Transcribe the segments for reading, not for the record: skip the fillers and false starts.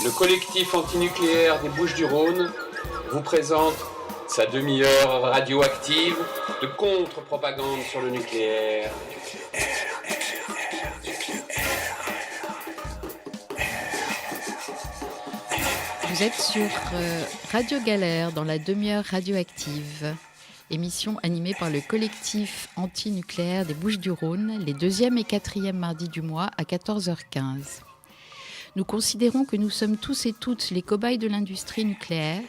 Le collectif antinucléaire des Bouches-du-Rhône vous présente sa demi-heure radioactive de contre-propagande sur le nucléaire. Vous êtes sur Radio Galère dans la demi-heure radioactive, émission animée par le collectif antinucléaire des Bouches-du-Rhône, les 2e et 4e mardis du mois à 14h15. Nous considérons que nous sommes tous et toutes les cobayes de l'industrie nucléaire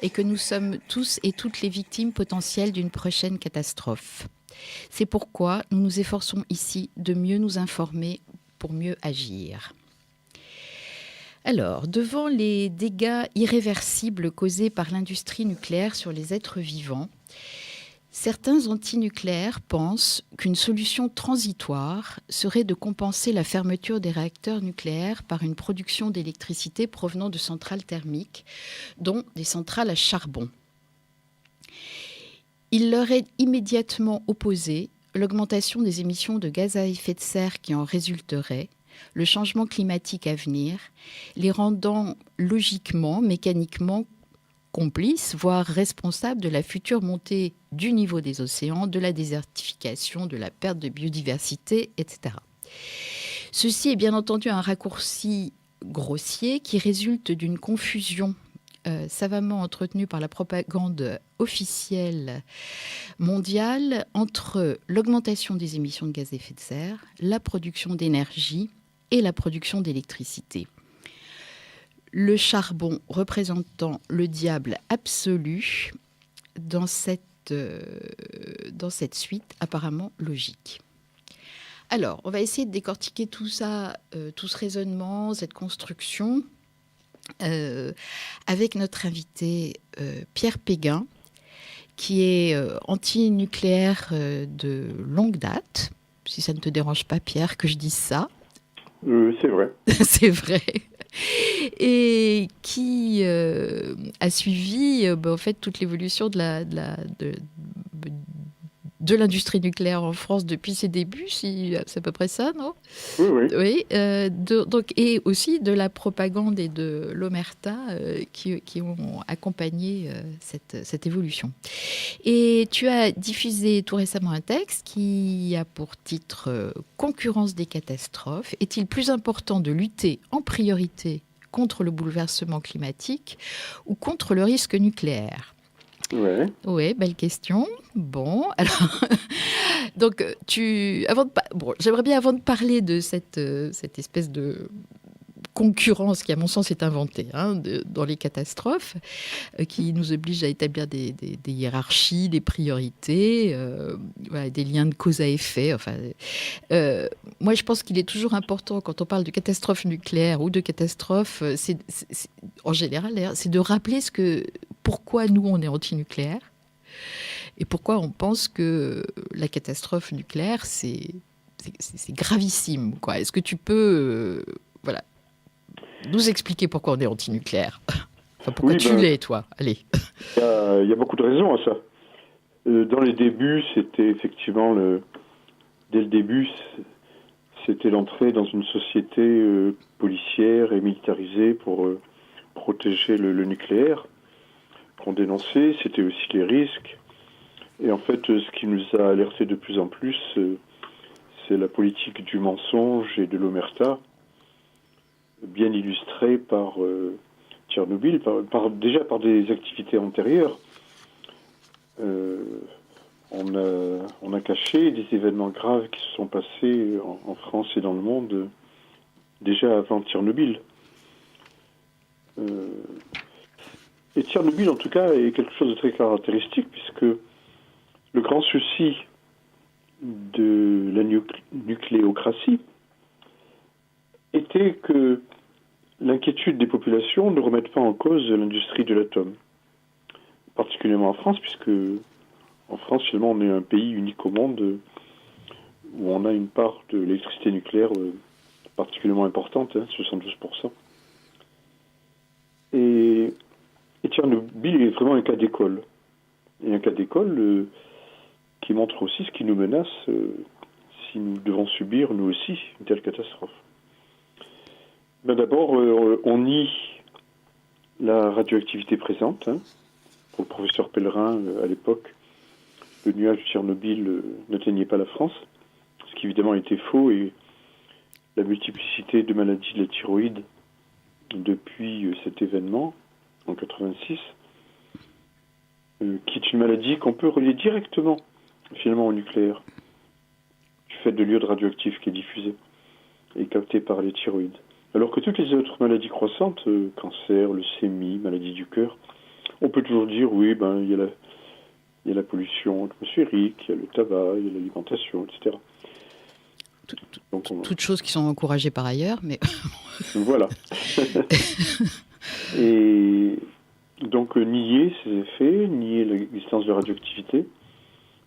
et que nous sommes tous et toutes les victimes potentielles d'une prochaine catastrophe. C'est pourquoi nous nous efforçons ici de mieux nous informer pour mieux agir. Alors, devant les dégâts irréversibles causés par l'industrie nucléaire sur les êtres vivants, certains antinucléaires pensent qu'une solution transitoire serait de compenser la fermeture des réacteurs nucléaires par une production d'électricité provenant de centrales thermiques, dont des centrales à charbon. Il leur est immédiatement opposé l'augmentation des émissions de gaz à effet de serre qui en résulterait, le changement climatique à venir, les rendant logiquement, mécaniquement complices, voire responsables de la future montée du niveau des océans, de la désertification, de la perte de biodiversité, etc. Ceci est bien entendu un raccourci grossier qui résulte d'une confusion savamment entretenue par la propagande officielle mondiale entre l'augmentation des émissions de gaz à effet de serre, la production d'énergie et la production d'électricité. Le charbon représentant le diable absolu dans cette suite apparemment logique. Alors, on va essayer de décortiquer tout ça, tout ce raisonnement, cette construction, avec notre invité Pierre Péguin, qui est anti-nucléaire de longue date, si ça ne te dérange pas, Pierre, que je dise ça. C'est vrai. C'est vrai. Et qui a suivi en fait, toute l'évolution de l'industrie nucléaire en France depuis ses débuts, c'est à peu près ça, non ? Oui. Donc, et aussi de la propagande et de l'omerta qui ont accompagné cette évolution. Et tu as diffusé tout récemment un texte qui a pour titre « Concurrence des catastrophes. Est-il plus important de lutter en priorité contre le bouleversement climatique ou contre le risque nucléaire ?» Oui, belle question. Bon, alors, donc j'aimerais bien avant de parler de cette espèce de concurrence qui, à mon sens, est inventée dans les catastrophes, qui nous oblige à établir des hiérarchies, des priorités, des liens de cause à effet. Moi, je pense qu'il est toujours important, quand on parle de catastrophe nucléaire ou de catastrophe, en général, c'est de rappeler pourquoi nous, on est anti-nucléaire et pourquoi on pense que la catastrophe nucléaire, c'est gravissime, quoi. Est-ce que tu peux nous expliquer pourquoi on est anti-nucléaire ? Pourquoi tu l'es, toi ? Allez. Il y a beaucoup de raisons à ça. Dans les débuts, c'était effectivement dès le début, c'était l'entrée dans une société policière et militarisée pour protéger le nucléaire qu'on dénonçait. C'était aussi les risques. Et en fait, ce qui nous a alertés de plus en plus, c'est la politique du mensonge et de l'omerta, bien illustrée par Tchernobyl, déjà par des activités antérieures. On a caché des événements graves qui se sont passés en France et dans le monde déjà avant Tchernobyl. Et Tchernobyl, en tout cas, est quelque chose de très caractéristique, puisque le grand souci de la nucléocratie était que l'inquiétude des populations ne remette pas en cause l'industrie de l'atome, particulièrement en France, puisque en France, finalement, on est un pays unique au monde où on a une part de l'électricité nucléaire particulièrement importante, 72%. Et Tchernobyl est vraiment un cas d'école. Et un cas d'école qui montre aussi ce qui nous menace si nous devons subir, nous aussi, une telle catastrophe. D'abord, on nie la radioactivité présente. Hein. Pour le professeur Pellerin, à l'époque, le nuage de Tchernobyl n'atteignait pas la France, ce qui évidemment était faux, et la multiplicité de maladies de la thyroïde depuis cet événement, en 86, qui est une maladie qu'on peut relier directement, finalement, au nucléaire, du fait de l'iode radioactif qui est diffusé et capté par les thyroïdes. Alors que toutes les autres maladies croissantes, cancer, leucémie, maladie du cœur, on peut toujours dire, oui, il y a la pollution atmosphérique, il y a le tabac, il y a l'alimentation, etc. Toutes choses qui sont encouragées par ailleurs, mais... Voilà. Et donc, nier ces effets, nier l'existence de la radioactivité.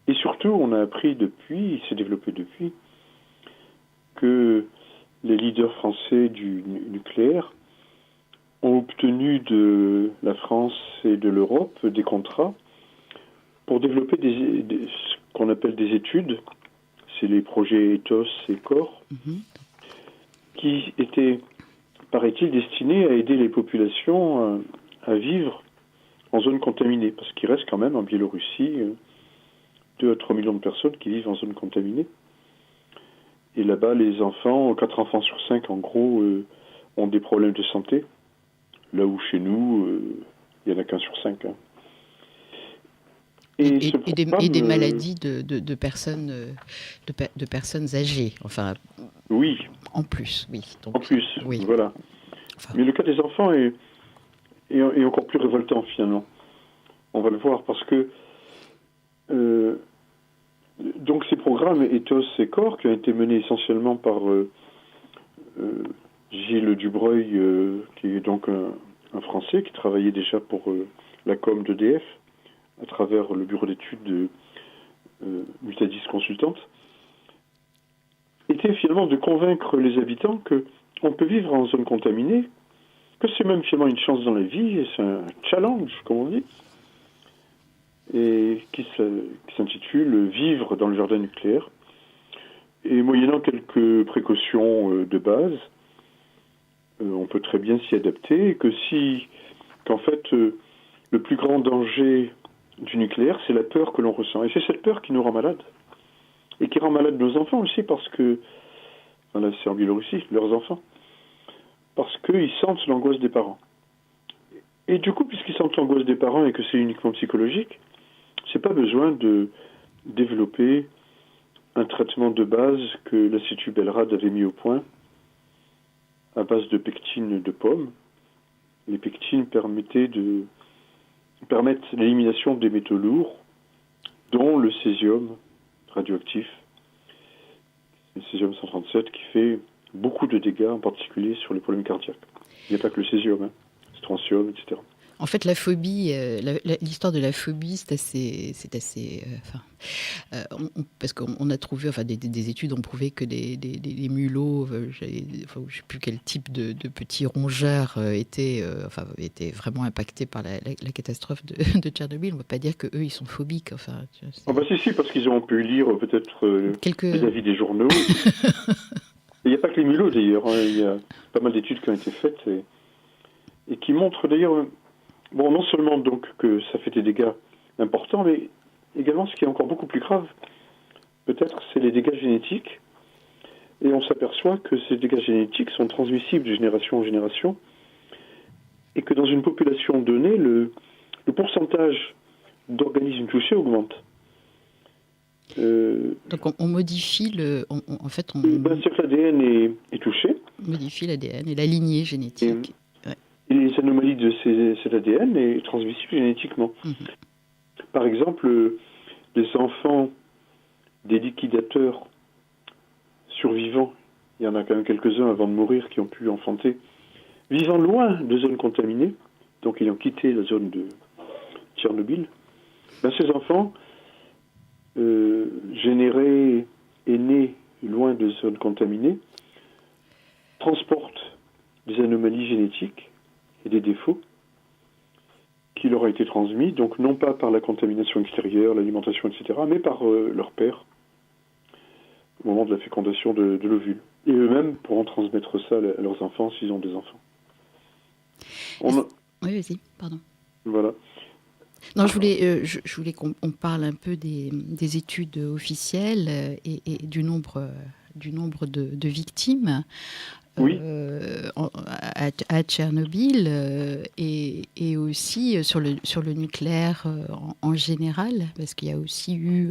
Et surtout, on a appris depuis, il s'est développé depuis, que les leaders français du nucléaire ont obtenu de la France et de l'Europe des contrats pour développer ce qu'on appelle des études. C'est les projets ETHOS et CORE, qui étaient, paraît-il, destinés à aider les populations à vivre en zone contaminée, parce qu'il reste quand même en Biélorussie 2 à 3 millions de personnes qui vivent en zone contaminée. Et là-bas, les enfants, 4 enfants sur 5 en gros, ont des problèmes de santé, là où chez nous, il n'y en a qu'un sur 5. Hein. Et des maladies de personnes âgées, enfin. Oui. En plus, oui. Donc, en plus, oui. Voilà. Enfin. Mais le cas des enfants est encore plus révoltant, finalement. On va le voir, parce que donc ces programmes ETHOS et CORE, qui ont été menés essentiellement par Gilles Dubreuil, qui est donc un Français, qui travaillait déjà pour la com d'EDF, à travers le bureau d'études de Mutadis Consultante, était finalement de convaincre les habitants qu'on peut vivre en zone contaminée, que c'est même finalement une chance dans la vie, et c'est un challenge, comme on dit, et qui s'intitule « Vivre dans le jardin nucléaire ». Et moyennant quelques précautions de base, on peut très bien s'y adapter, et qu'en fait, le plus grand danger du nucléaire, c'est la peur que l'on ressent. Et c'est cette peur qui nous rend malades. Et qui rend malades nos enfants aussi, parce que, là c'est en Biélorussie, leurs enfants, parce qu'ils sentent l'angoisse des parents. Et du coup, puisqu'ils sentent l'angoisse des parents et que c'est uniquement psychologique, c'est pas besoin de développer un traitement de base que l'Institut Belrad avait mis au point, à base de pectine de pomme. Les pectines permettent l'élimination des métaux lourds, dont le césium radioactif, le césium 137, qui fait beaucoup de dégâts, en particulier sur les problèmes cardiaques. Il n'y a pas que le césium, hein, strontium, etc. En fait, la phobie, l'histoire de la phobie, c'est assez, parce qu'on a trouvé, des études ont prouvé que les mulots, je ne sais plus quel type de petits rongeurs étaient vraiment impactés par la catastrophe de Tchernobyl. On ne va pas dire que eux, ils sont phobiques. Si, parce qu'ils ont pu lire peut-être les avis des journaux. Il n'y a pas que les mulots d'ailleurs. Hein. Il y a pas mal d'études qui ont été faites et qui montrent d'ailleurs. Bon, non seulement donc que ça fait des dégâts importants, mais également ce qui est encore beaucoup plus grave, peut-être, c'est les dégâts génétiques. Et on s'aperçoit que ces dégâts génétiques sont transmissibles de génération en génération, et que dans une population donnée, le pourcentage d'organismes touchés augmente. Donc on modifie c'est que l'ADN est touché. On modifie l'ADN et la lignée génétique. Et les anomalies de cet ADN est transmissible génétiquement. Par exemple, les enfants des liquidateurs survivants, il y en a quand même quelques-uns avant de mourir qui ont pu enfanter, vivant loin de zones contaminées, donc ayant quitté la zone de Tchernobyl, ces enfants générés et nés loin de zones contaminées transportent des anomalies génétiques et des défauts qui leur ont été transmis, donc non pas par la contamination extérieure, l'alimentation, etc., mais par leur père, au moment de la fécondation de l'ovule. Et eux-mêmes pourront transmettre ça à leurs enfants s'ils ont des enfants. Oui, vas-y, pardon. Voilà. Non, je voulais qu'on parle un peu des études officielles et du nombre de victimes Oui. à Tchernobyl et aussi sur le nucléaire en général, parce qu'il y a aussi eu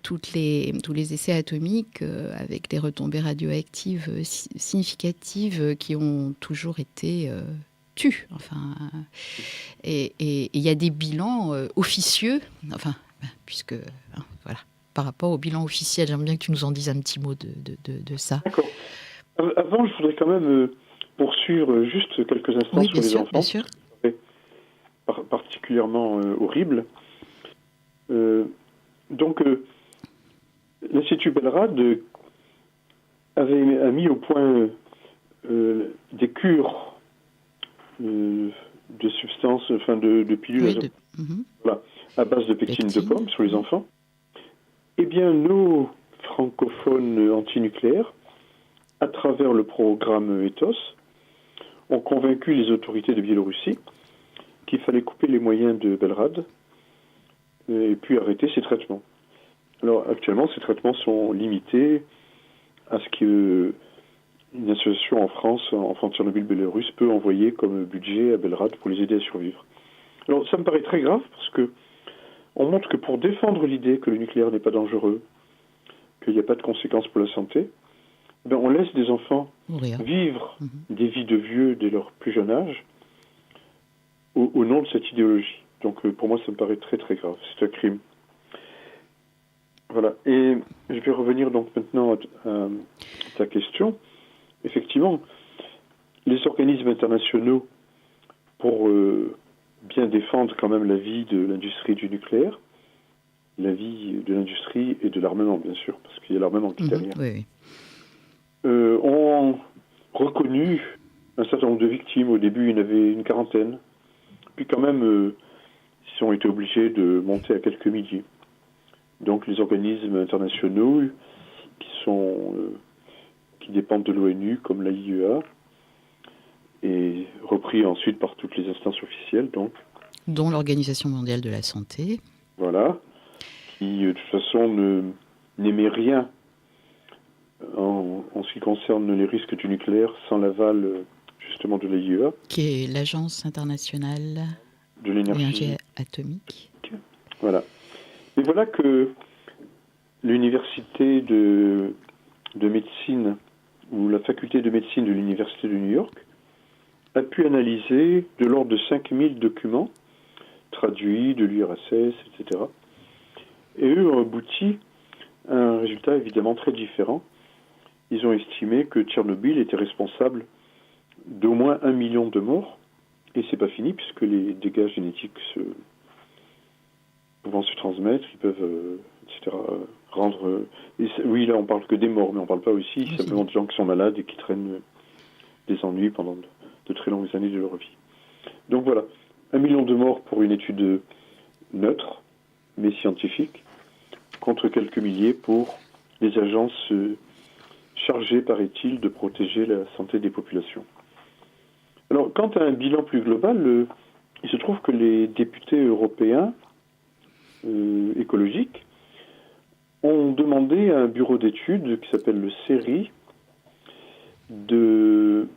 tous les essais atomiques avec des retombées radioactives significatives qui ont toujours été tues. Enfin, et il y a des bilans officieux, enfin, puisque, voilà, par rapport au bilan officiel, j'aimerais bien que tu nous en dises un petit mot de ça. D'accord. Avant, je voudrais quand même poursuivre juste quelques instants sur les enfants. Bien sûr. Particulièrement horrible. Donc, l'Institut Belrad a mis au point des cures de substances, enfin de pilules voilà, à base de pectine de pomme sur les enfants. Eh bien, nos francophones antinucléaires, à travers le programme ETHOS, ont convaincu les autorités de Biélorussie qu'il fallait couper les moyens de Belrad et puis arrêter ces traitements. Alors actuellement, ces traitements sont limités à ce qu'une association en France, Enfants de Tchernobyl Bélarus, peut envoyer comme budget à Belrad pour les aider à survivre. Alors ça me paraît très grave parce que on montre que pour défendre l'idée que le nucléaire n'est pas dangereux, qu'il n'y a pas de conséquences pour la santé, ben on laisse des enfants vivre des vies de vieux dès leur plus jeune âge au nom de cette idéologie. Donc pour moi, ça me paraît très très grave. C'est un crime. Voilà. Et je vais revenir donc maintenant à ta question. Effectivement, les organismes internationaux, pour bien défendre quand même la vie de l'industrie du nucléaire, la vie de l'industrie et de l'armement, bien sûr, parce qu'il y a l'armement qui est derrière, ont reconnu un certain nombre de victimes. Au début, il y en avait une quarantaine. Puis quand même, ils ont été obligés de monter à quelques milliers. Donc les organismes internationaux qui dépendent de l'ONU, comme l'AIEA, et repris ensuite par toutes les instances officielles, dont l'Organisation mondiale de la santé. Voilà, qui de toute façon n'émet rien en ce qui concerne les risques du nucléaire sans l'aval justement de l'AIEA. Qui est l'Agence internationale de l'énergie atomique. Voilà. Et voilà que l'université de médecine, ou la faculté de médecine de l'université de New York, a pu analyser de l'ordre de 5000 documents traduits de l'URSS, etc. Et eux ont abouti à un résultat évidemment très différent. Ils ont estimé que Tchernobyl était responsable d'au moins 1 million de morts, et c'est pas fini puisque les dégâts génétiques pouvant se transmettre, ils peuvent, etc., rendre... oui, là, on parle que des morts, mais on parle pas aussi simplement de gens qui sont malades et qui traînent des ennuis pendant de très longues années de leur vie. Donc voilà, 1 million de morts pour une étude neutre, mais scientifique, contre quelques milliers pour les agences chargées, paraît-il, de protéger la santé des populations. Alors, quant à un bilan plus global, il se trouve que les députés européens écologiques ont demandé à un bureau d'études qui s'appelle le CERI de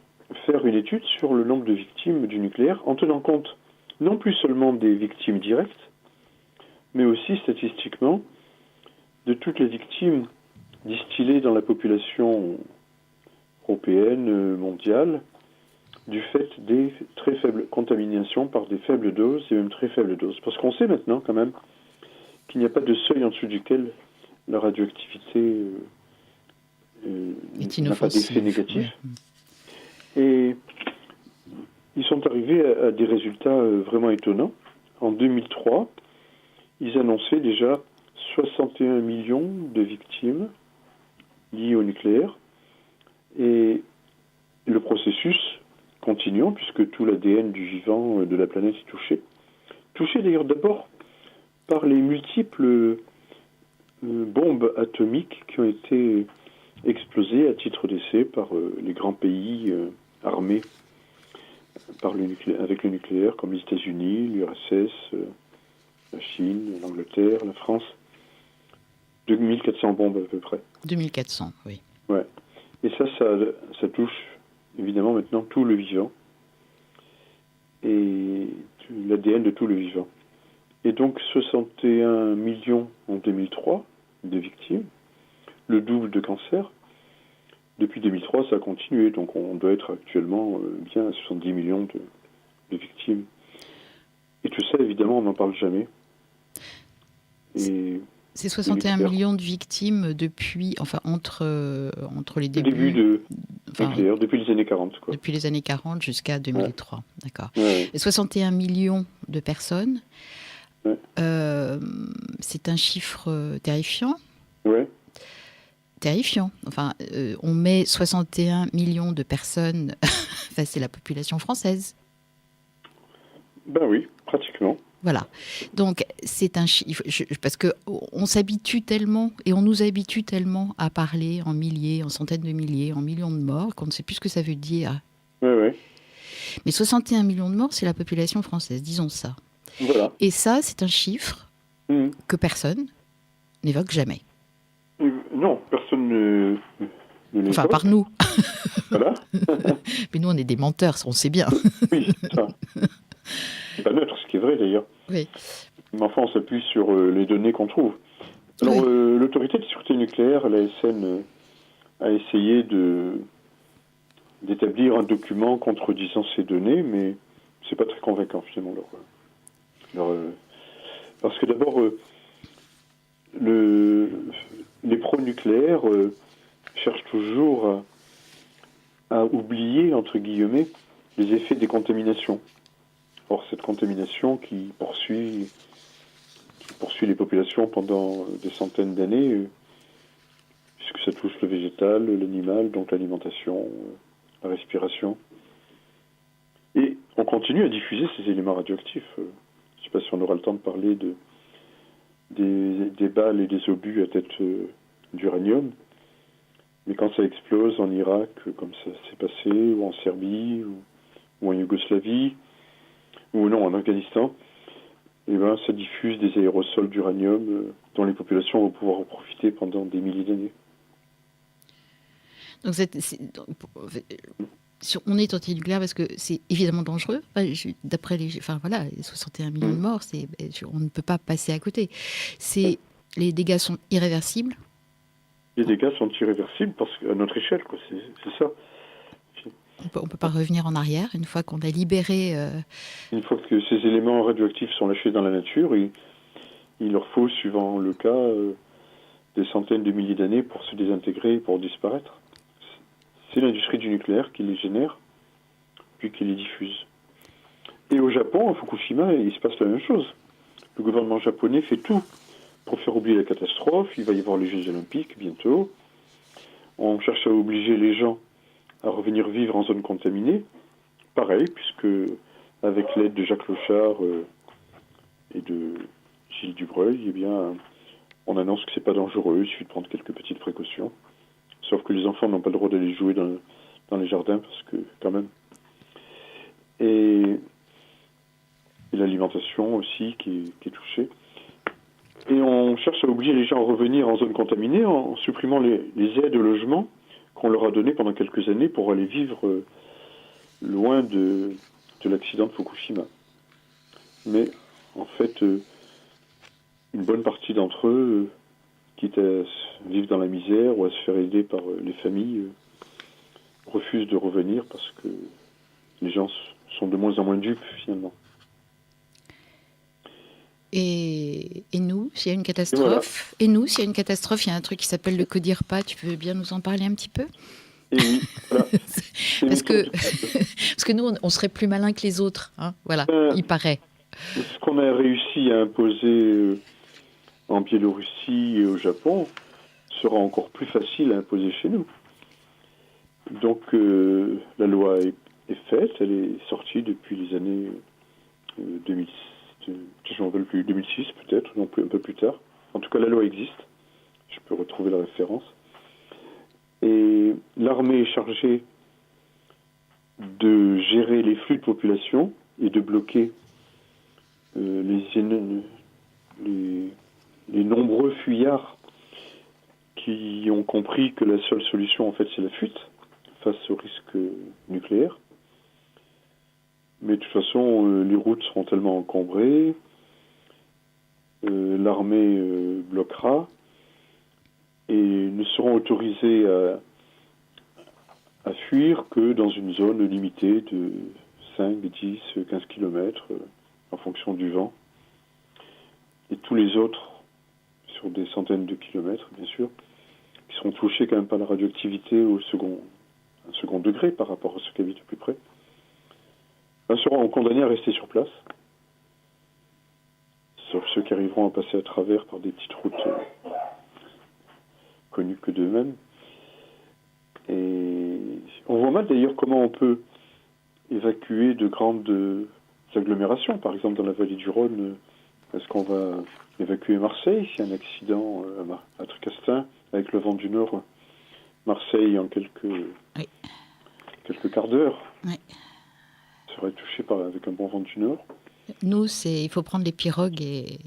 faire une étude sur le nombre de victimes du nucléaire en tenant compte non plus seulement des victimes directes, mais aussi statistiquement de toutes les victimes distillées dans la population européenne, mondiale, du fait des très faibles contaminations par des faibles doses et même très faibles doses. Parce qu'on sait maintenant quand même qu'il n'y a pas de seuil en dessous duquel la radioactivité n'a pas d'effet négatif. Oui. Et ils sont arrivés à des résultats vraiment étonnants. En 2003, ils annonçaient déjà 61 millions de victimes liées au nucléaire. Et le processus continuant, puisque tout l'ADN du vivant de la planète est touché. Touché d'ailleurs d'abord par les multiples bombes atomiques qui ont été explosées à titre d'essai par les grands pays armés avec le nucléaire, comme les États-Unis, l'URSS, la Chine, l'Angleterre, la France. 2400 bombes à peu près. 2400, oui. Ouais. Et ça touche évidemment maintenant tout le vivant et l'ADN de tout le vivant. Et donc 61 millions en 2003 de victimes, le double de cancer. Depuis 2003, ça a continué, donc on doit être actuellement bien à 70 millions de victimes. Et tout ça, évidemment, on n'en parle jamais. Et c'est 61 millions de victimes depuis, enfin, entre les débuts... Le début de nucléaire, depuis les années 40. Quoi. Depuis les années 40 jusqu'à 2003, d'accord. Ouais. Et 61 millions de personnes, Ouais. C'est un chiffre terrifiant. Ouais. Terrifiant. Enfin, on met 61 millions de personnes, enfin, c'est la population française. Ben oui, pratiquement. Voilà. Donc, c'est un chiffre. Parce qu'on s'habitue tellement, et on nous habitue tellement à parler en milliers, en centaines de milliers, en millions de morts, qu'on ne sait plus ce que ça veut dire. Ouais, ouais. Mais 61 millions de morts, c'est la population française, disons ça. Voilà. Et ça, c'est un chiffre que personne n'évoque jamais. Non, personne ne l'évoque. Enfin, par nous. Voilà. Mais nous, on est des menteurs, on sait bien. Oui, ça. C'est pas neutre, ce qui est vrai d'ailleurs. Oui. Mais enfin, on s'appuie sur les données qu'on trouve. Alors, Oui. l'autorité de sûreté nucléaire, l'ASN, a essayé d'établir un document contredisant ces données, mais c'est pas très convaincant finalement. Parce que d'abord, les pro-nucléaires cherchent toujours à oublier, entre guillemets, les effets des contaminations. Or, cette contamination qui poursuit les populations pendant des centaines d'années, puisque ça touche le végétal, l'animal, donc l'alimentation, la respiration. Et on continue à diffuser ces éléments radioactifs. Je ne sais pas si on aura le temps de parler des balles et des obus à tête d'uranium, mais quand ça explose en Irak, comme ça s'est passé, ou en Serbie, ou en Yougoslavie, ou non, en Afghanistan, eh ben, ça diffuse des aérosols d'uranium dont les populations vont pouvoir en profiter pendant des milliers d'années. Donc, on est anti-nucléaire parce que c'est évidemment dangereux. Enfin, d'après les 61 millions de morts, on ne peut pas passer à côté. Les dégâts sont irréversibles. Les dégâts sont irréversibles parce qu'à notre échelle, quoi, c'est ça. On ne peut pas revenir en arrière une fois qu'on a libéré... Une fois que ces éléments radioactifs sont lâchés dans la nature, il leur faut, suivant le cas, des centaines de milliers d'années pour se désintégrer et pour disparaître. C'est l'industrie du nucléaire qui les génère, puis qui les diffuse. Et au Japon, à Fukushima, il se passe la même chose. Le gouvernement japonais fait tout pour faire oublier la catastrophe. Il va y avoir les Jeux Olympiques bientôt. On cherche à obliger les gens à revenir vivre en zone contaminée. Pareil, puisque avec l'aide de Jacques Lochard et de Gilles Dubreuil, eh bien, on annonce que c'est pas dangereux, il suffit de prendre quelques petites précautions. Sauf que les enfants n'ont pas le droit d'aller jouer dans les jardins, parce que, quand même. Et l'alimentation aussi qui est touchée. Et on cherche à obliger les gens à revenir en zone contaminée en supprimant les aides au logement qu'on leur a données pendant quelques années pour aller vivre loin de l'accident de Fukushima. Mais, en fait, une bonne partie d'entre eux, quitte à vivre dans la misère ou à se faire aider par les familles, refusent de revenir parce que les gens sont de moins en moins dupes, finalement. Et nous, s'il y a une catastrophe, il y a un truc qui s'appelle le Codirpa, tu peux bien nous en parler un petit peu ? Et oui, voilà. parce que nous, on serait plus malins que les autres, hein, voilà, il paraît. Ce qu'on a réussi à imposer en Biélorussie et au Japon sera encore plus facile à imposer chez nous. Donc la loi est faite, elle est sortie depuis les années 2006 peut-être, non plus, un peu plus tard. En tout cas, la loi existe. je peux retrouver la référence. Et l'armée est chargée de gérer les flux de population et de bloquer les nombreux fuyards qui ont compris que la seule solution, en fait, c'est la fuite face au risque nucléaire. Mais de toute façon, les routes seront tellement encombrées, l'armée bloquera, et ne seront autorisés à fuir que dans une zone limitée de 5, 10, 15 km en fonction du vent. Et tous les autres, sur des centaines de kilomètres, bien sûr, qui seront touchés quand même par la radioactivité un second degré par rapport à ceux qui habitent plus près, seront condamnés à rester sur place, sauf ceux qui arriveront à passer à travers par des petites routes connues que d'eux-mêmes. Et on voit mal d'ailleurs comment on peut évacuer de grandes agglomérations. Par exemple, dans la vallée du Rhône, est-ce qu'on va évacuer Marseille s'il y a un accident à Tricastin avec le vent du Nord? Marseille en quelques quarts d'heure serait touché avec un bon vent du Nord. Nous, il faut prendre les pirogues et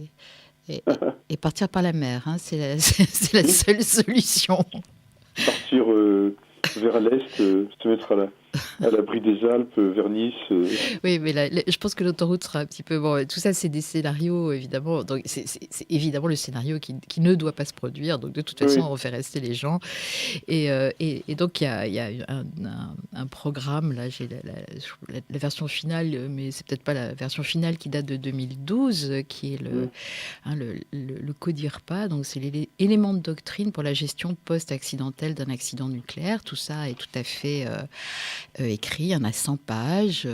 partir par la mer. Hein. C'est la seule solution. Partir vers l'est, se mettre à l'abri des Alpes, vers Nice. Oui, mais je pense que l'autoroute sera un petit peu... Bon, tout ça, c'est des scénarios, évidemment. Donc, c'est évidemment le scénario qui ne doit pas se produire. Donc, de toute façon, on fait rester les gens. Et donc, il y a un programme. Là, j'ai la version finale, mais c'est peut-être pas la version finale qui date de 2012, qui est le CODIRPA. Donc, c'est l'élément de doctrine pour la gestion post-accidentelle d'un accident nucléaire. Tout ça est tout à fait... écrit, il y en a 100 pages,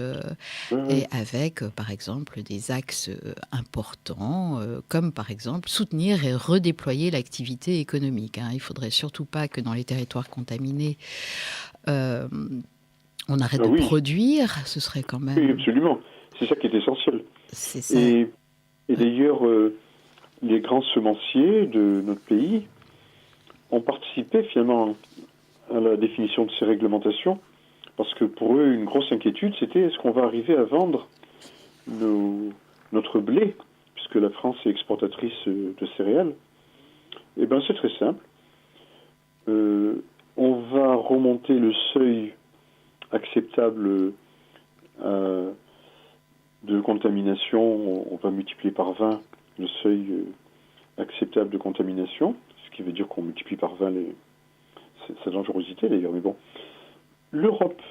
et avec, par exemple, des axes importants, comme par exemple soutenir et redéployer l'activité économique. Hein. Il ne faudrait surtout pas que dans les territoires contaminés, on arrête de produire, ce serait quand même... Oui, absolument. C'est ça qui est essentiel. C'est ça. Et d'ailleurs, les grands semenciers de notre pays ont participé finalement à la définition de ces réglementations. Parce que pour eux, une grosse inquiétude, c'était est-ce qu'on va arriver à vendre notre blé, puisque la France est exportatrice de céréales. Eh bien, c'est très simple. On va remonter le seuil acceptable de contamination. On va multiplier par 20 le seuil acceptable de contamination, ce qui veut dire qu'on multiplie par 20 sa dangerosité, d'ailleurs. Mais bon. L'Europe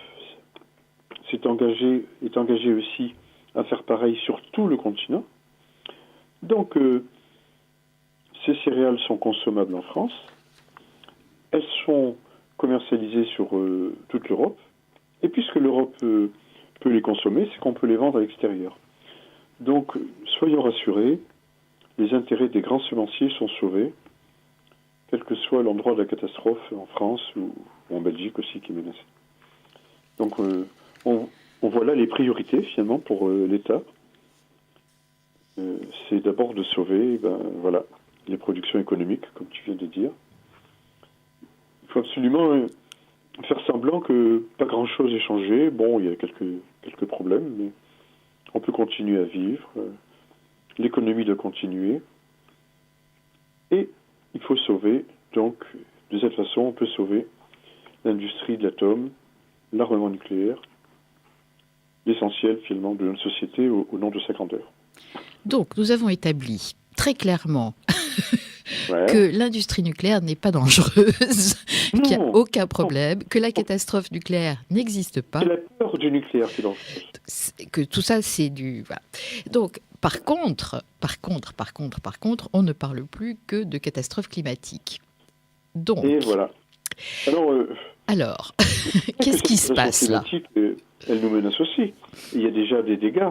est engagée aussi à faire pareil sur tout le continent. Donc, ces céréales sont consommables en France. Elles sont commercialisées sur toute l'Europe. Et puisque l'Europe peut les consommer, c'est qu'on peut les vendre à l'extérieur. Donc, soyons rassurés, les intérêts des grands semenciers sont sauvés, quel que soit l'endroit de la catastrophe, en France ou en Belgique aussi qui est menacé. Donc, on voit là les priorités, finalement, pour l'État. C'est d'abord de sauver les productions économiques, comme tu viens de dire. Il faut absolument faire semblant que pas grand-chose ait changé. Bon, il y a quelques problèmes, mais on peut continuer à vivre. L'économie doit continuer. Et il faut sauver, donc, de cette façon, on peut sauver l'industrie de l'atome, l'armement nucléaire, l'essentiel finalement de notre société au nom de sa grandeur. Donc, nous avons établi très clairement que l'industrie nucléaire n'est pas dangereuse, qu'il n'y a aucun problème, que la catastrophe nucléaire n'existe pas. C'est la peur du nucléaire qui est dangereuse. Que tout ça, c'est du... Voilà. Donc, par contre, on ne parle plus que de catastrophe climatique. Donc... Et voilà. Alors, qu'est-ce qui se passe là? Elle nous menace aussi. Il y a déjà des dégâts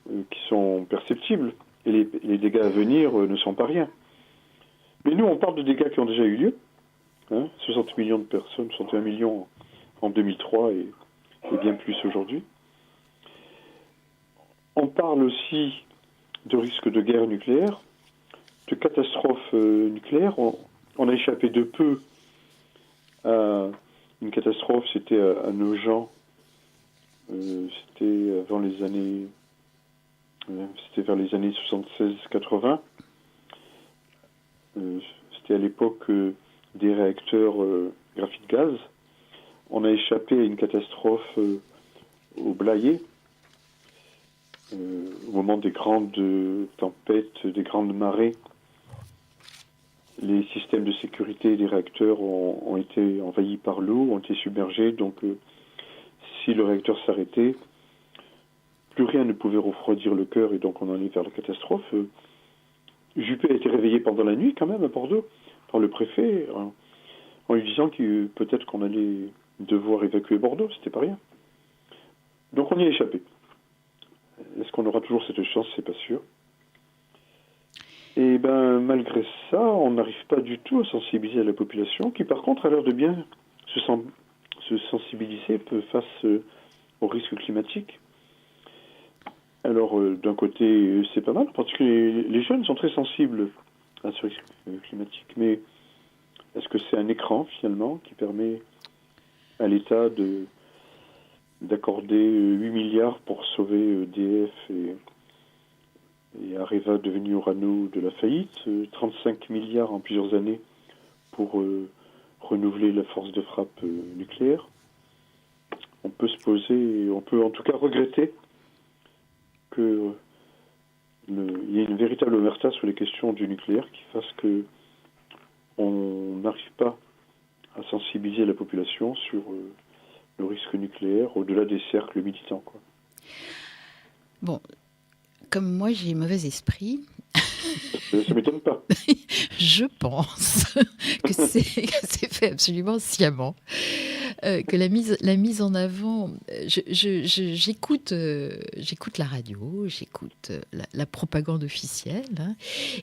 qui sont perceptibles. Et les dégâts à venir ne sont pas rien. Mais nous, on parle de dégâts qui ont déjà eu lieu. 60 millions de personnes, 61 millions en 2003 et bien plus aujourd'hui. On parle aussi de risque de guerre nucléaire, de catastrophes nucléaires. On a échappé de peu à une catastrophe, c'était à Nogent. C'était avant les années... c'était vers les années 76-80. C'était à l'époque des réacteurs graphite gaz. On a échappé à une catastrophe au Blayais, au moment des grandes tempêtes, des grandes marées. Les systèmes de sécurité des réacteurs ont été envahis par l'eau, ont été submergés. Donc, si le réacteur s'arrêtait, plus rien ne pouvait refroidir le cœur et donc on en est vers la catastrophe. Juppé a été réveillé pendant la nuit quand même à Bordeaux par le préfet en lui disant que peut-être qu'on allait devoir évacuer Bordeaux, c'était pas rien. Donc on y a échappé. Est-ce qu'on aura toujours cette chance? C'est pas sûr. Et ben malgré ça, on n'arrive pas du tout à sensibiliser la population, qui par contre a l'air de bien se sensibiliser face au risque climatique. Alors d'un côté c'est pas mal, parce que les jeunes sont très sensibles à ce risque climatique, mais est-ce que c'est un écran finalement qui permet à l'État d'accorder 8 milliards pour sauver EDF et Areva devenu Orano de la faillite, 35 milliards en plusieurs années pour renouveler la force de frappe nucléaire? On peut se poser, on peut en tout cas regretter qu'il y ait une véritable omerta sur les questions du nucléaire qui fasse que on n'arrive pas à sensibiliser la population sur le risque nucléaire au-delà des cercles militants, quoi. Bon, comme moi j'ai mauvais esprit, Ça m'étonne pas. je pense que c'est fait absolument sciemment. Que la mise en avant, j'écoute la radio, j'écoute la propagande officielle, hein,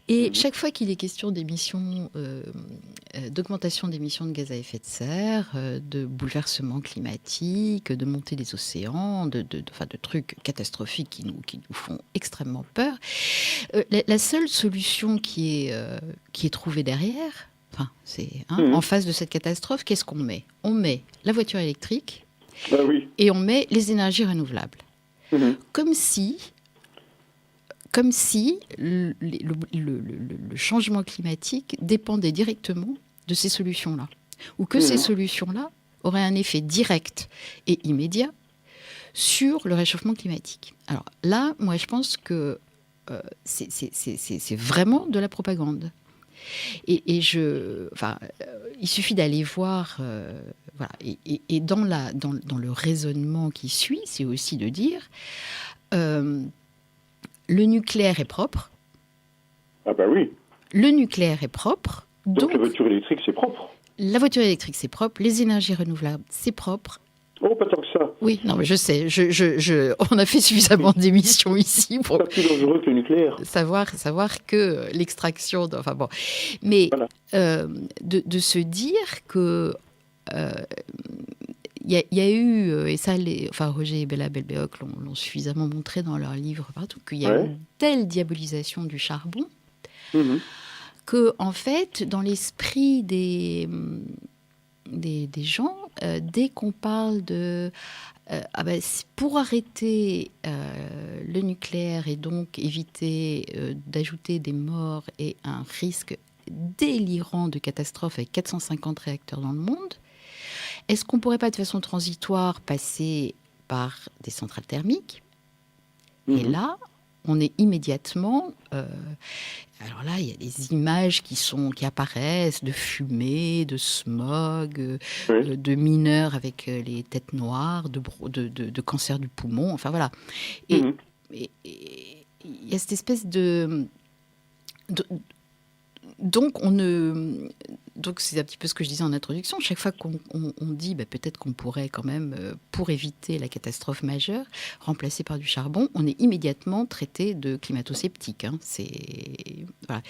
et chaque fois qu'il est question d'émissions, d'augmentation d'émissions de gaz à effet de serre, de bouleversement climatique, de montée des océans, de trucs catastrophiques qui nous font extrêmement peur, la seule solution qui est trouvée derrière, en face de cette catastrophe, qu'est-ce qu'on met? On met la voiture électrique et on met les énergies renouvelables. Comme si le changement climatique dépendait directement de ces solutions-là. Ou que ces solutions-là auraient un effet direct et immédiat sur le réchauffement climatique. Alors là, moi, je pense que c'est vraiment de la propagande. Il suffit d'aller voir, et dans le raisonnement qui suit, c'est aussi de dire le nucléaire est propre. Ah bah oui. Le nucléaire est propre. Donc la voiture électrique, c'est propre. La voiture électrique, c'est propre. Les énergies renouvelables, c'est propre. Oh, pas tant que ça. Oui, non, mais je sais. On a fait suffisamment d'émissions ici pour pas plus dangereux que le nucléaire. Savoir que l'extraction... Enfin bon. Mais voilà. De se dire que... Il y a eu, et ça, Roger et Bella Belbéoc l'ont suffisamment montré dans leurs livres partout, qu'il y a eu une telle diabolisation du charbon que, en fait, dans l'esprit des gens, dès qu'on parle de... pour arrêter le nucléaire et donc éviter d'ajouter des morts et un risque délirant de catastrophe avec 450 réacteurs dans le monde, est-ce qu'on ne pourrait pas de façon transitoire passer par des centrales thermiques ? Et là, on est immédiatement... alors là, il y a des images qui apparaissent de fumée, de smog, de mineurs avec les têtes noires, de cancer du poumon, enfin voilà. Et il y a cette espèce de donc c'est un petit peu ce que je disais en introduction. Chaque fois qu'on dit peut-être qu'on pourrait quand même, pour éviter la catastrophe majeure, remplacer par du charbon, on est immédiatement traité de climato-sceptique. Hein. Voilà.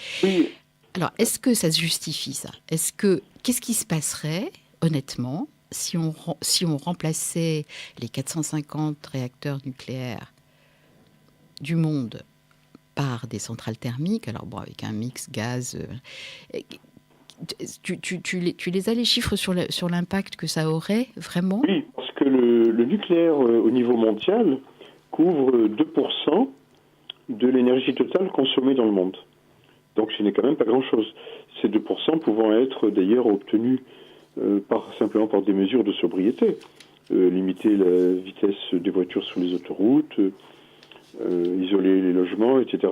Alors, est-ce que ça se justifie, ça ? Qu'est-ce qui se passerait, honnêtement, si on remplaçait les 450 réacteurs nucléaires du monde par des centrales thermiques, alors bon, avec un mix gaz... tu les as les chiffres sur l'impact que ça aurait vraiment? Oui, parce que le nucléaire au niveau mondial couvre 2% de l'énergie totale consommée dans le monde. Donc ce n'est quand même pas grand-chose. Ces 2% pouvant être d'ailleurs obtenus simplement par des mesures de sobriété. Limiter la vitesse des voitures sur les autoroutes, isoler les logements, etc.,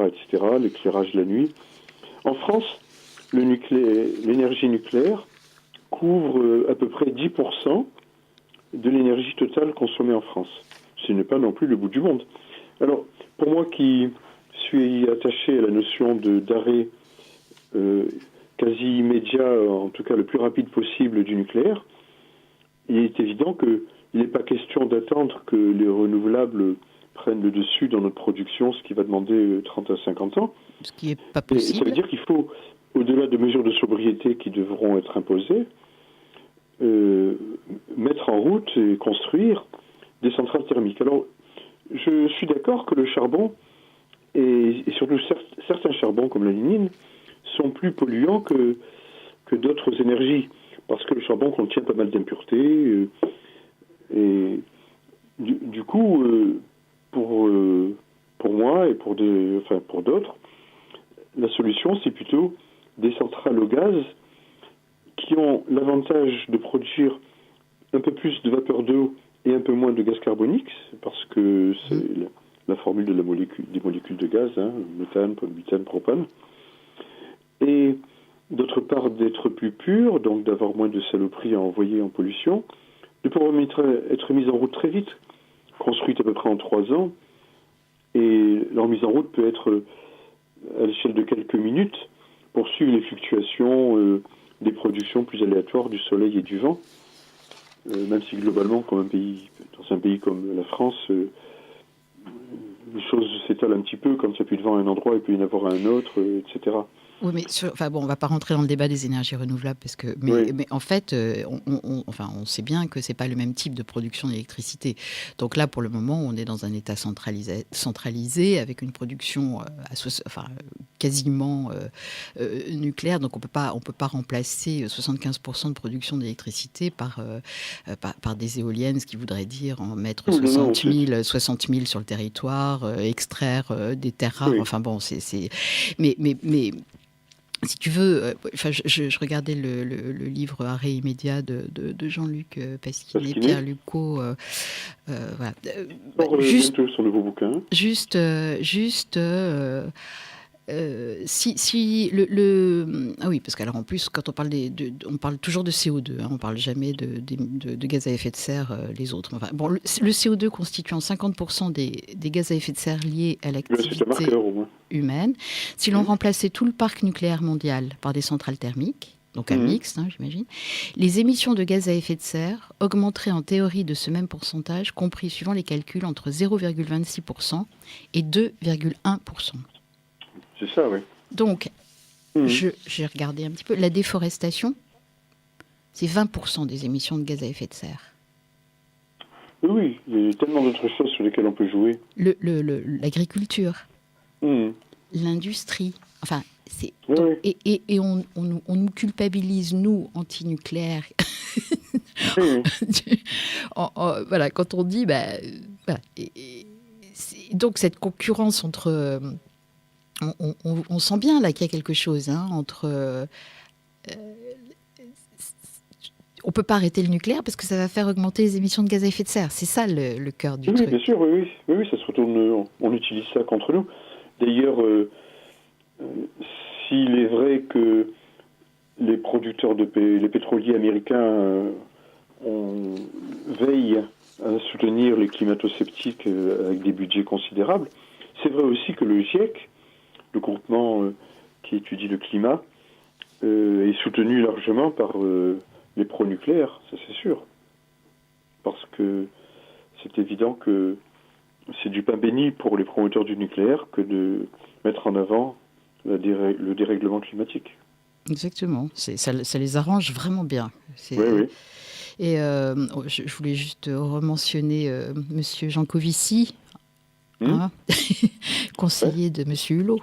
l'éclairage la nuit. En France, l'énergie nucléaire couvre à peu près 10% de l'énergie totale consommée en France. Ce n'est pas non plus le bout du monde. Alors, pour moi qui suis attaché à la notion d'arrêt quasi immédiat, en tout cas le plus rapide possible du nucléaire, il est évident qu'il n'est pas question d'attendre que les renouvelables prennent le dessus dans notre production, ce qui va demander 30 à 50 ans. Ce qui n'est pas possible. Et ça veut dire qu'il faut, au-delà de mesures de sobriété qui devront être imposées, mettre en route et construire des centrales thermiques. Alors, je suis d'accord que le charbon, et surtout certains charbons comme la lignine, sont plus polluants que d'autres énergies, parce que le charbon contient pas mal d'impuretés, et du coup, pour moi et pour d'autres, la solution, c'est plutôt des centrales au gaz qui ont l'avantage de produire un peu plus de vapeur d'eau et un peu moins de gaz carbonique, parce que c'est la formule des molécules de gaz, méthane, butane, propane. Et d'autre part, d'être plus pur, donc d'avoir moins de saloperies à envoyer en pollution, de pouvoir être mise en route très vite, construite à peu près en 3 ans, et leur mise en route peut être à l'échelle de quelques minutes pour suivre les fluctuations des productions plus aléatoires du soleil et du vent, même si globalement, dans un pays comme la France, les choses s'étalent un petit peu. Quand il n'y a plus de vent à un endroit, il peut y en avoir à un autre, etc. Oui, mais on va pas rentrer dans le débat des énergies renouvelables mais en fait, on sait bien que c'est pas le même type de production d'électricité. Donc là, pour le moment, on est dans un état centralisé avec une production quasiment nucléaire. Donc on peut pas remplacer 75% de production d'électricité par des éoliennes, ce qui voudrait dire en mettre 60 000 sur le territoire, extraire des terres rares. Oui. Enfin bon, mais si tu veux, je regardais le livre Arrêt immédiat de Jean-Luc Pasquinet, Pierre Lucot. Voilà. Juste son nouveau bouquin. Ah oui, parce qu'alors en plus, quand on parle on parle toujours de CO2, on parle jamais de gaz à effet de serre, les autres. Enfin, bon, le CO2 constituant 50% des gaz à effet de serre liés à l'activité humaine. Si l'on remplaçait tout le parc nucléaire mondial par des centrales thermiques, donc un mix, j'imagine, les émissions de gaz à effet de serre augmenteraient en théorie de ce même pourcentage, compris suivant les calculs entre 0,26% et 2,1%. C'est ça, oui. Donc, j'ai regardé un petit peu. La déforestation, c'est 20% des émissions de gaz à effet de serre. Oui, il y a tellement d'autres choses sur lesquelles on peut jouer. L'agriculture, l'industrie, enfin, c'est... Oui. Et on nous culpabilise, nous, anti-nucléaires. Voilà, quand on dit... voilà. Donc, cette concurrence entre... On sent bien là qu'il y a quelque chose entre... on ne peut pas arrêter le nucléaire parce que ça va faire augmenter les émissions de gaz à effet de serre. C'est ça le cœur du truc. Oui, bien sûr, oui, ça se retourne. On utilise ça contre nous. D'ailleurs, s'il est vrai que les producteurs les pétroliers américains veillent à soutenir les climato-sceptiques avec des budgets considérables, c'est vrai aussi que le GIEC, le groupement qui étudie le climat, est soutenu largement par les pro-nucléaires, ça c'est sûr. Parce que c'est évident que c'est du pain béni pour les promoteurs du nucléaire que de mettre en avant le dérèglement climatique. Exactement, ça les arrange vraiment bien. Oui. Et je voulais juste rementionner Monsieur Jancovici, conseiller de Monsieur Hulot.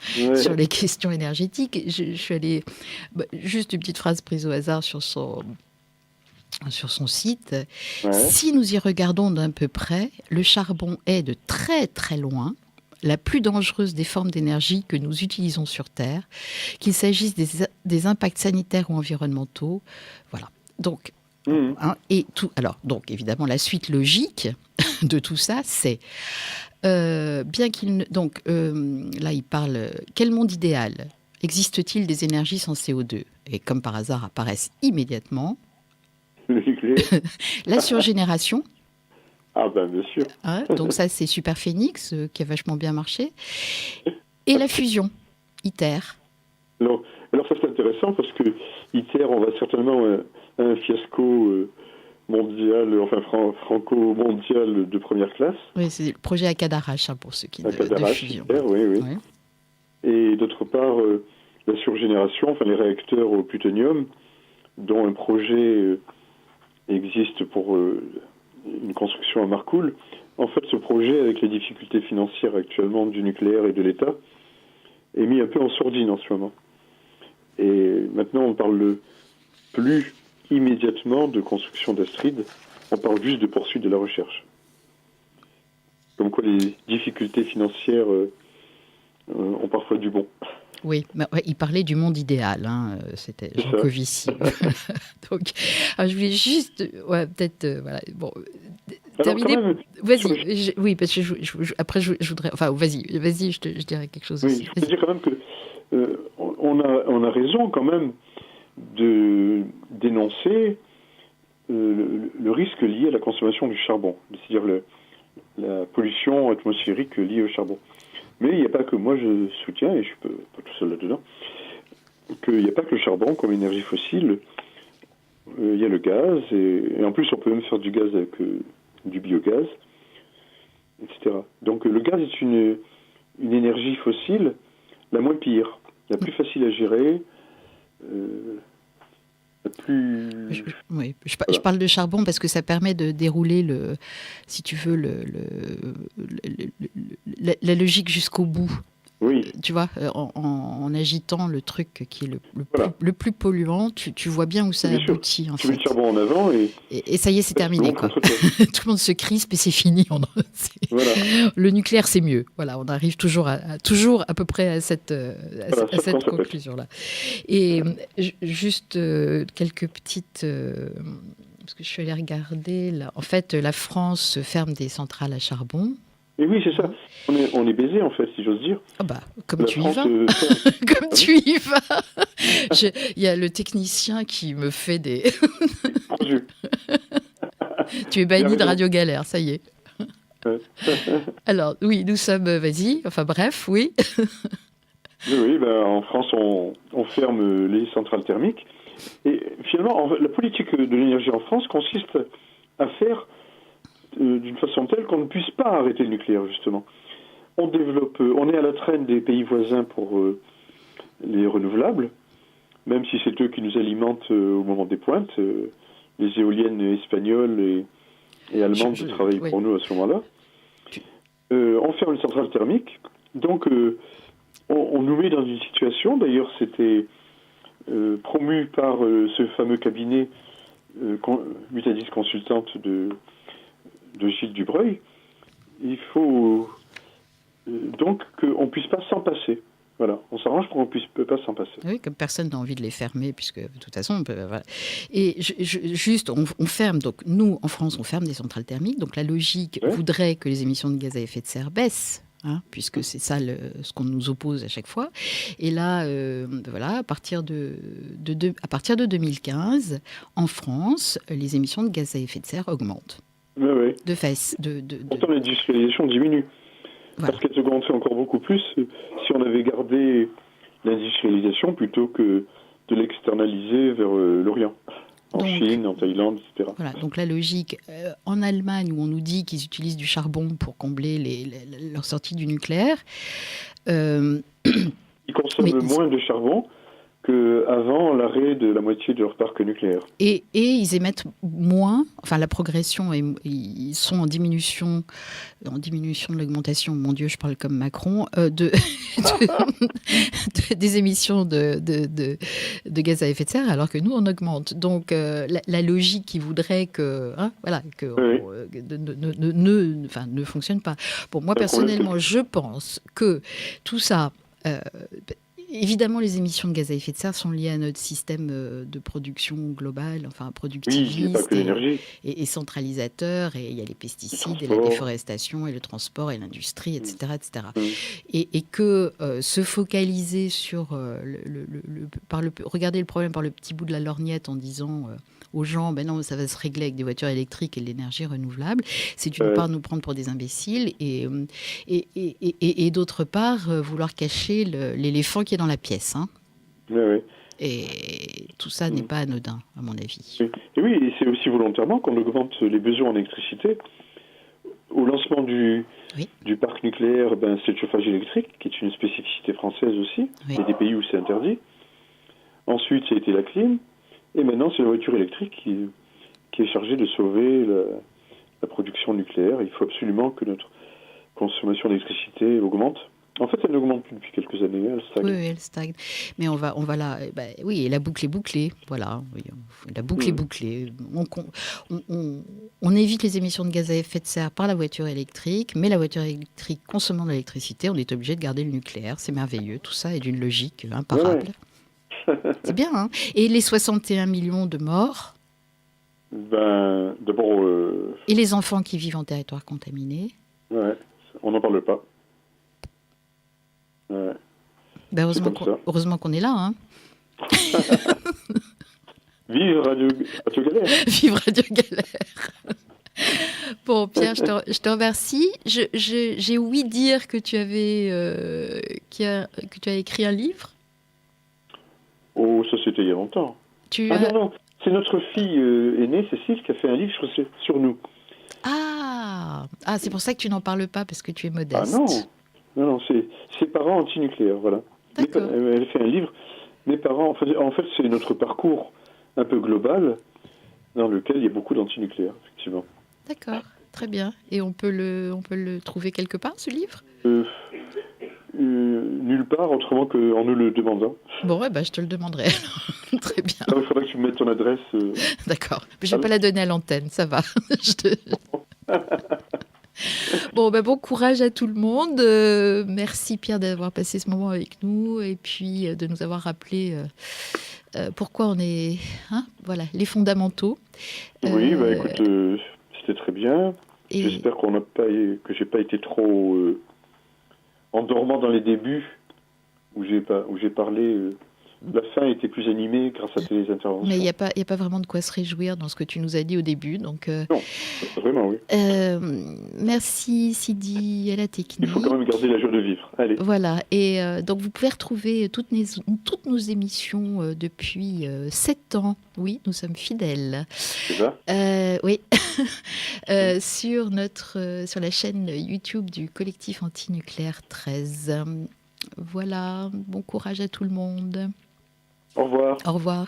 sur les questions énergétiques. Je suis allée... juste une petite phrase prise au hasard sur son site. Ouais. Si nous y regardons d'un peu près, le charbon est de très très loin la plus dangereuse des formes d'énergie que nous utilisons sur Terre, qu'il s'agisse des impacts sanitaires ou environnementaux. Voilà. Donc, donc évidemment, la suite logique de tout ça, c'est bien qu'il donc là il parle quel monde idéal existe-t-il des énergies sans CO2 et comme par hasard apparaissent immédiatement la surgénération. Ah ben bien sûr. Hein, donc ça c'est Super Phoenix qui a vachement bien marché et la fusion ITER. Alors ça c'est intéressant parce que ITER on va certainement à un fiasco mondial, enfin franco-mondial de première classe. Oui, c'est le projet à Cadarache pour ceux qui de fusion. ITER, oui. Ouais. Et d'autre part la surgénération, enfin les réacteurs au plutonium, dont un projet existe pour une construction à Marcoule. En fait, ce projet, avec les difficultés financières actuellement du nucléaire et de l'État, est mis un peu en sourdine en ce moment. Et maintenant, on parle plus immédiatement de construction d'Astrid, on parle juste de poursuite de la recherche. Comme quoi les difficultés financières ont parfois du bon. Oui, mais il parlait du monde idéal, c'était Jean Covici. Donc, je voulais juste, peut-être, voilà, bon, terminer. Vas-y, oui, parce que après je voudrais, enfin, vas-y, je dirais quelque chose aussi. Je veux dire quand même que on a raison quand même de dénoncer le risque lié à la consommation du charbon, c'est-à-dire la pollution atmosphérique liée au charbon. Mais il n'y a pas que moi je soutiens, et je ne suis pas tout seul là-dedans, qu'il n'y a pas que le charbon comme énergie fossile. Il y a le gaz, et en plus on peut même faire du gaz avec du biogaz, etc. Donc le gaz est une énergie fossile la moins pire, la plus facile à gérer, la plus... Je parle de charbon parce que ça permet de dérouler si tu veux, la logique jusqu'au bout. Oui. Tu vois, en agitant le truc qui est le plus polluant, tu vois bien où ça aboutit. Tu mets le charbon en avant et ça y est, c'est terminé. Quoi. Tout le monde se crispe et c'est fini. Voilà. Le nucléaire, c'est mieux. Voilà, on arrive toujours à peu près à cette conclusion-là. Et juste quelques petites... parce que je suis allée regarder, là. En fait, la France ferme des centrales à charbon. Et oui, c'est ça. On est baisé, en fait, si j'ose dire. Ah bah, comme tu y vas. Comme tu y vas. Il y a le technicien qui me fait des... Tu es banni de Radio Galère, ça y est. Alors, oui, nous sommes... Vas-y, enfin bref, oui. Oui, en France, on ferme les centrales thermiques. Et finalement, la politique de l'énergie en France consiste à faire d'une façon telle qu'on ne puisse pas arrêter le nucléaire, justement. On est à la traîne des pays voisins pour les renouvelables, même si c'est eux qui nous alimentent au moment des pointes. Les éoliennes espagnoles et allemandes travaillent pour nous à ce moment-là. On ferme les centrales thermiques, donc on nous met dans une situation, d'ailleurs c'était promu par ce fameux cabinet Mutadis consultante de Gilles Dubreuil. Il faut donc qu'on ne puisse pas s'en passer. Voilà, on s'arrange pour qu'on ne puisse pas s'en passer. Oui, comme personne n'a envie de les fermer, puisque de toute façon, on peut... Voilà. Et juste, on ferme, donc nous, en France, on ferme des centrales thermiques, donc la logique voudrait que les émissions de gaz à effet de serre baissent, puisque c'est ça ce qu'on nous oppose à chaque fois. Et là, voilà, à partir de 2015, en France, les émissions de gaz à effet de serre augmentent. Oui. Pourtant, l'industrialisation diminue. Voilà. Parce qu'elle augmenterait encore beaucoup plus si on avait gardé l'industrialisation plutôt que de l'externaliser vers l'Orient, Chine, en Thaïlande, etc. Voilà, donc la logique, en Allemagne, où on nous dit qu'ils utilisent du charbon pour combler leur sortie du nucléaire... Ils consomment moins de charbon, qu'avant l'arrêt de la moitié de leur parc nucléaire. Et ils émettent moins, enfin la progression, ils sont en diminution de l'augmentation, mon Dieu, je parle comme Macron, des émissions de gaz à effet de serre, alors que nous, on augmente. Donc la logique qui voudrait que, ne fonctionne pas. Pour moi, personnellement, je pense que tout ça... évidemment, les émissions de gaz à effet de serre sont liées à notre système de production globale, enfin productiviste, il n'y a pas que l'énergie. Et centralisateur, et il y a les pesticides, et la déforestation, et le transport, et l'industrie, etc. etc. Et que se focaliser sur regarder le problème par le petit bout de la lorgnette en disant aux gens, ben non, ça va se régler avec des voitures électriques et de l'énergie renouvelable, c'est d'une part nous prendre pour des imbéciles, et d'autre part vouloir cacher l'éléphant qui est dans la pièce. Hein. Oui. Et tout ça n'est pas anodin, à mon avis. Et oui, et c'est aussi volontairement qu'on augmente les besoins en électricité. Au lancement du parc nucléaire, c'est le chauffage électrique, qui est une spécificité française aussi. Il y a des pays où c'est interdit. Ensuite, ça a été la clim. Et maintenant, c'est la voiture électrique qui est chargée de sauver la production nucléaire. Il faut absolument que notre consommation d'électricité augmente. En fait, elle n'augmente plus depuis quelques années, elle stagne. Oui, elle stagne. Mais on va là... oui, et la boucle est bouclée. Voilà, oui, la boucle est bouclée. On évite les émissions de gaz à effet de serre par la voiture électrique, mais la voiture électrique consommant de l'électricité, on est obligé de garder le nucléaire. C'est merveilleux. Tout ça est d'une logique imparable. Ouais. C'est bien, hein. Et les 61 millions de morts d'abord... Et les enfants qui vivent en territoire contaminé. Ouais, on n'en parle pas. Ouais. Heureusement qu'on est là, hein. Vive Radio Galère. Vive Radio Galère. Bon, Pierre, je te remercie. J'ai ouï dire que tu avais écrit un livre. Oh, ça c'était il y a longtemps. Non, c'est notre fille aînée, Cécile, qui a fait un livre sur nous. Ah, c'est pour ça que tu n'en parles pas, parce que tu es modeste. Non, c'est ses parents antinucléaires, voilà. Elle fait un livre. Mes parents, en fait, c'est notre parcours un peu global, dans lequel il y a beaucoup d'antinucléaires, effectivement. D'accord, très bien. Et on peut le trouver quelque part, ce livre ? Nulle part, autrement qu'en nous le demandant. Bon, je te le demanderai. Très bien. Il faudrait que tu me mettes ton adresse. D'accord. Mais je ne vais pas la donner à l'antenne, ça va. Bon, bon courage à tout le monde. Merci Pierre d'avoir passé ce moment avec nous et puis de nous avoir rappelé pourquoi on est... voilà, les fondamentaux. Oui, écoute, c'était très bien. J'espère que j'ai pas été trop endormant dans les débuts où j'ai parlé... La fin était plus animée grâce à tes interventions. Mais il n'y a pas vraiment de quoi se réjouir dans ce que tu nous as dit au début. Donc, non, vraiment, oui. Merci Sidi à la technique. Il faut quand même garder la joie de vivre. Allez. Voilà. Et donc, vous pouvez retrouver toutes nos émissions depuis 7 ans. Oui, nous sommes fidèles. C'est ça oui. sur la chaîne YouTube du collectif Antinucléaire 13. Voilà. Bon courage à tout le monde. Au revoir. Au revoir.